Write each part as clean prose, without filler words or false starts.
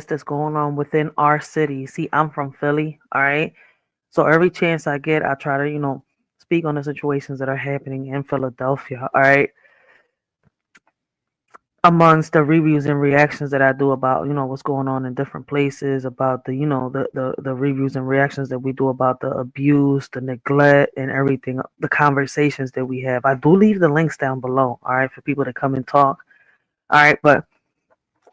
that's going on within our city. See, I'm from Philly, all right? So every chance I get, I try to, speak on the situations that are happening in Philadelphia, all right? Amongst the reviews and reactions that I do about, what's going on in different places, about the reviews and reactions that we do about the abuse, the neglect, and everything, the conversations that we have. I do leave the links down below, all right, for people to come and talk. All right, but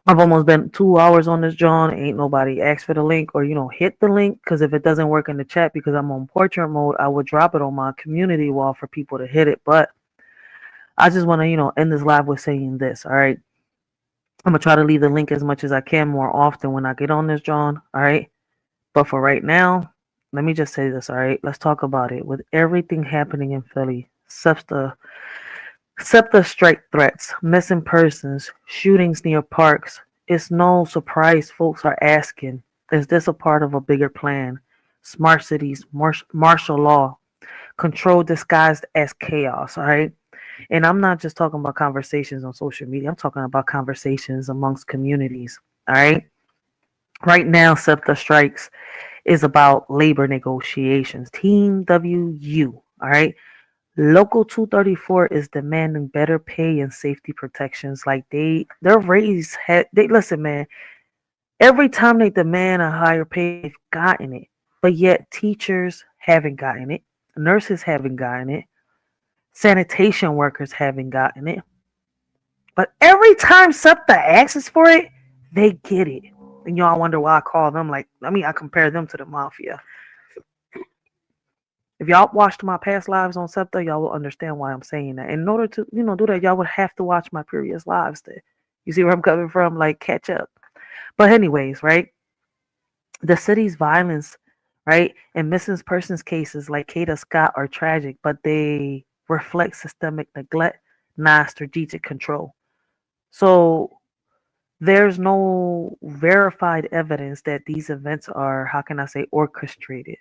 I've almost been 2 hours on this, John. Ain't nobody asked for the link or, hit the link. Because if it doesn't work in the chat because I'm on portrait mode, I would drop it on my community wall for people to hit it. But I just want to, end this live with saying this. All right. I'm going to try to leave the link as much as I can more often when I get on this, John. All right. But for right now, let me just say this. All right. Let's talk about it. With everything happening in Philly, SEPTA strike threats, missing persons, shootings near parks. It's no surprise folks are asking, is this a part of a bigger plan? Smart cities, martial law, control disguised as chaos, all right? And I'm not just talking about conversations on social media. I'm talking about conversations amongst communities, all right? Right now, SEPTA strikes is about labor negotiations. Team WU, all right? Local 234 is demanding better pay and safety protections. Like their raise had they listen, man. Every time they demand a higher pay, they've gotten it. But yet teachers haven't gotten it. Nurses haven't gotten it. Sanitation workers haven't gotten it. But every time SEPTA asks for it, they get it. And y'all wonder why I call them I compare them to the mafia. If y'all watched my past lives on SEPTA, y'all will understand why I'm saying that. In order to, do that, y'all would have to watch my previous lives to, you see where I'm coming from? Like, catch up. But anyways, right? The city's violence, right, and missing persons cases like Kata Scott are tragic, but they reflect systemic neglect, not strategic control. So there's no verified evidence that these events are, how can I say, orchestrated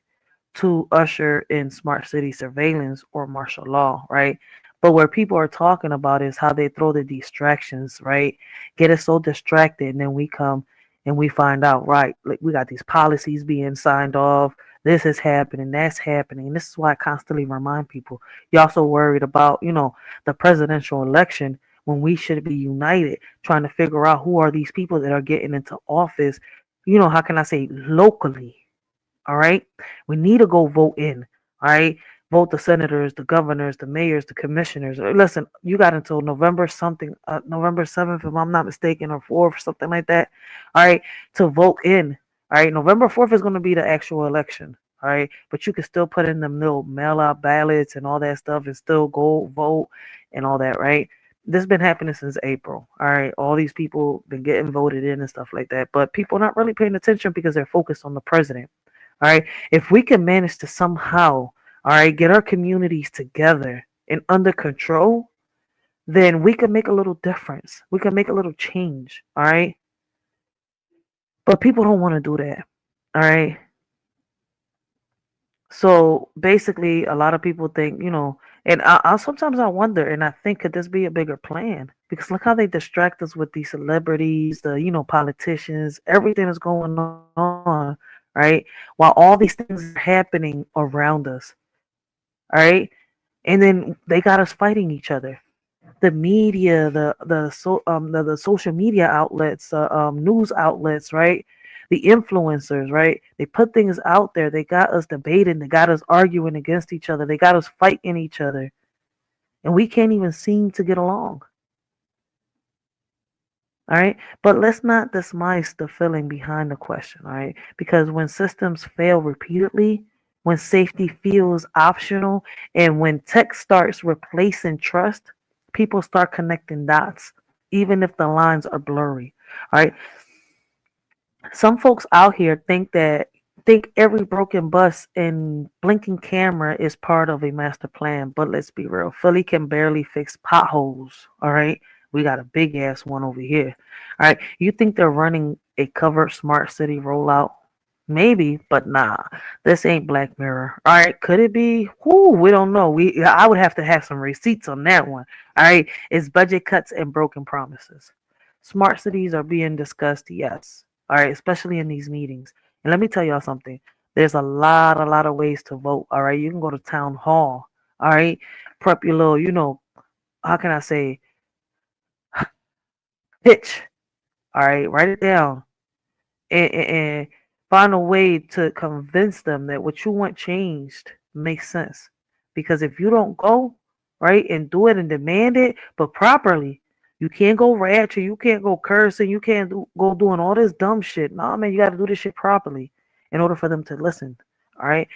to usher in smart city surveillance or martial law, right? But where people are talking about is how they throw the distractions, right? Get us so distracted, and then we come and we find out, right? Like we got these policies being signed off. This is happening, that's happening. And this is why I constantly remind people. You're also worried about, the presidential election when we should be united, trying to figure out who are these people that are getting into office, how can I say, locally, all right. We need to go vote in. All right. Vote the senators, the governors, the mayors, the commissioners. Listen, you got until November something, November 7th, if I'm not mistaken, or 4th, something like that. All right. To vote in. All right. November 4th is going to be the actual election. All right. But you can still put in them little mail out ballots and all that stuff and still go vote and all that. Right. This has been happening since April. All right. All these people been getting voted in and stuff like that. But people not really paying attention because they're focused on the president. All right. If we can manage to somehow, all right, get our communities together and under control, then we can make a little difference. We can make a little change. All right. But people don't want to do that. All right. So basically, a lot of people think, and I sometimes I wonder, and I think, could this be a bigger plan? Because look how they distract us with these celebrities, the politicians, everything is going on, right? While all these things are happening around us, all right, and then they got us fighting each other. The media, the social media outlets, news outlets, right? The influencers, right? They put things out there. They got us debating. They got us arguing against each other. They got us fighting each other, and we can't even seem to get along. All right, but let's not dismiss the feeling behind the question. All right, because when systems fail repeatedly, when safety feels optional, and when tech starts replacing trust, people start connecting dots, even if the lines are blurry. All right, some folks out here think every broken bus and blinking camera is part of a master plan, but let's be real. Philly can barely fix potholes. All right. We got a big ass one over here. All right. You think they're running a covered smart city rollout? Maybe, but nah. This ain't Black Mirror. All right. Could it be? Whoo, we don't know. I would have to have some receipts on that one. All right. It's budget cuts and broken promises. Smart cities are being discussed, yes. All right, especially in these meetings. And let me tell y'all something. There's a lot of ways to vote. All right, you can go to town hall. All right, prep your little, how can I say, pitch. All right, write it down and find a way to convince them that what you want changed makes sense. Because if you don't go, right, and do it and demand it, but properly, you can't go ratchet, you can't go cursing, you can't go doing all this dumb shit. No, man, you got to do this shit properly in order for them to listen. All right.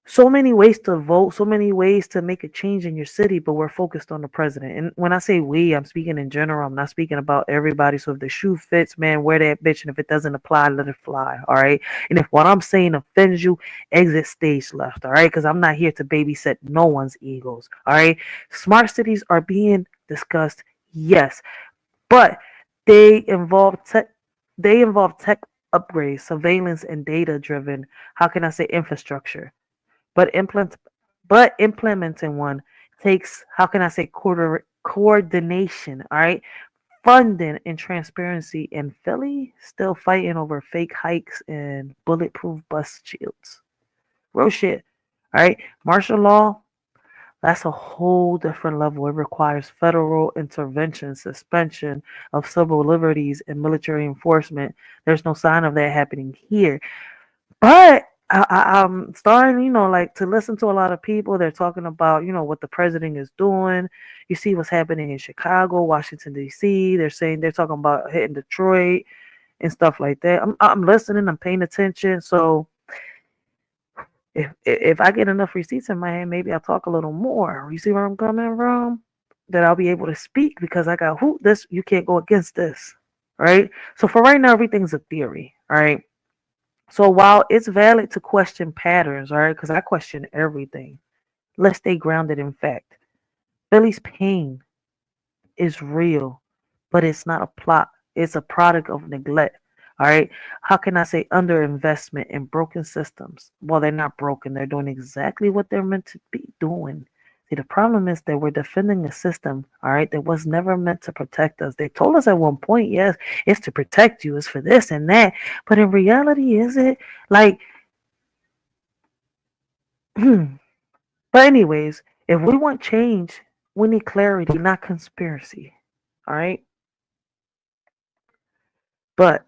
So many ways to vote, so many ways to make a change in your city, but we're focused on the president. And when I say we, I'm speaking in general. I'm not speaking about everybody. So if the shoe fits, man, wear that bitch. And if it doesn't apply, let it fly. All right. And if what I'm saying offends you, exit stage left. All right. Because I'm not here to babysit no one's egos. All right. Smart cities are being discussed, yes, but they involve tech. They involve tech upgrades, surveillance, and data driven. How can I say infrastructure? But implementing one takes, how can I say, coordination, all right, funding and transparency. And Philly still fighting over fake hikes and bulletproof bus shields. Real shit. All right, martial law, that's a whole different level. It requires federal intervention, suspension of civil liberties, and military enforcement. There's no sign of that happening here. But I'm starting, like to listen to a lot of people. They're talking about, what the president is doing. You see what's happening in Chicago, Washington, D.C. They're talking about hitting Detroit and stuff like that. I'm listening. I'm paying attention. So if I get enough receipts in my hand, maybe I'll talk a little more. You see where I'm coming from? That I'll be able to speak because I got this. You can't go against this, right? So for right now, everything's a theory, all right? So while it's valid to question patterns, all right, because I question everything, let's stay grounded in fact. Billy's pain is real, but it's not a plot. It's a product of neglect. All right. How can I say underinvestment in broken systems? Well, they're not broken. They're doing exactly what they're meant to be doing. See, the problem is that we're defending a system, all right, that was never meant to protect us. They told us at one point, yes, it's to protect you, it's for this and that. But in reality, is it? Like, but anyways, if we want change, we need clarity, not conspiracy. All right. But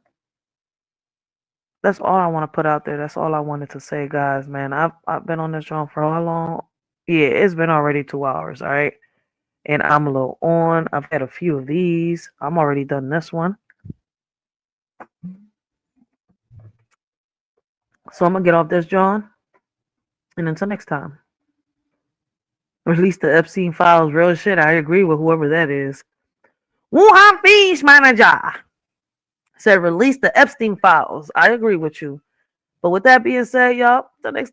that's all I want to put out there. That's all I wanted to say, guys. Man, I've been on this drum for how long? Yeah, it's been already 2 hours. All right. And I'm a little on. I've had a few of these. I'm already done this one. So I'm gonna get off this, John. And until next time. Release the Epstein files, real shit. I agree with whoever that is. Wuhan Fish Manager said release the Epstein files. I agree with you. But with that being said, y'all, the next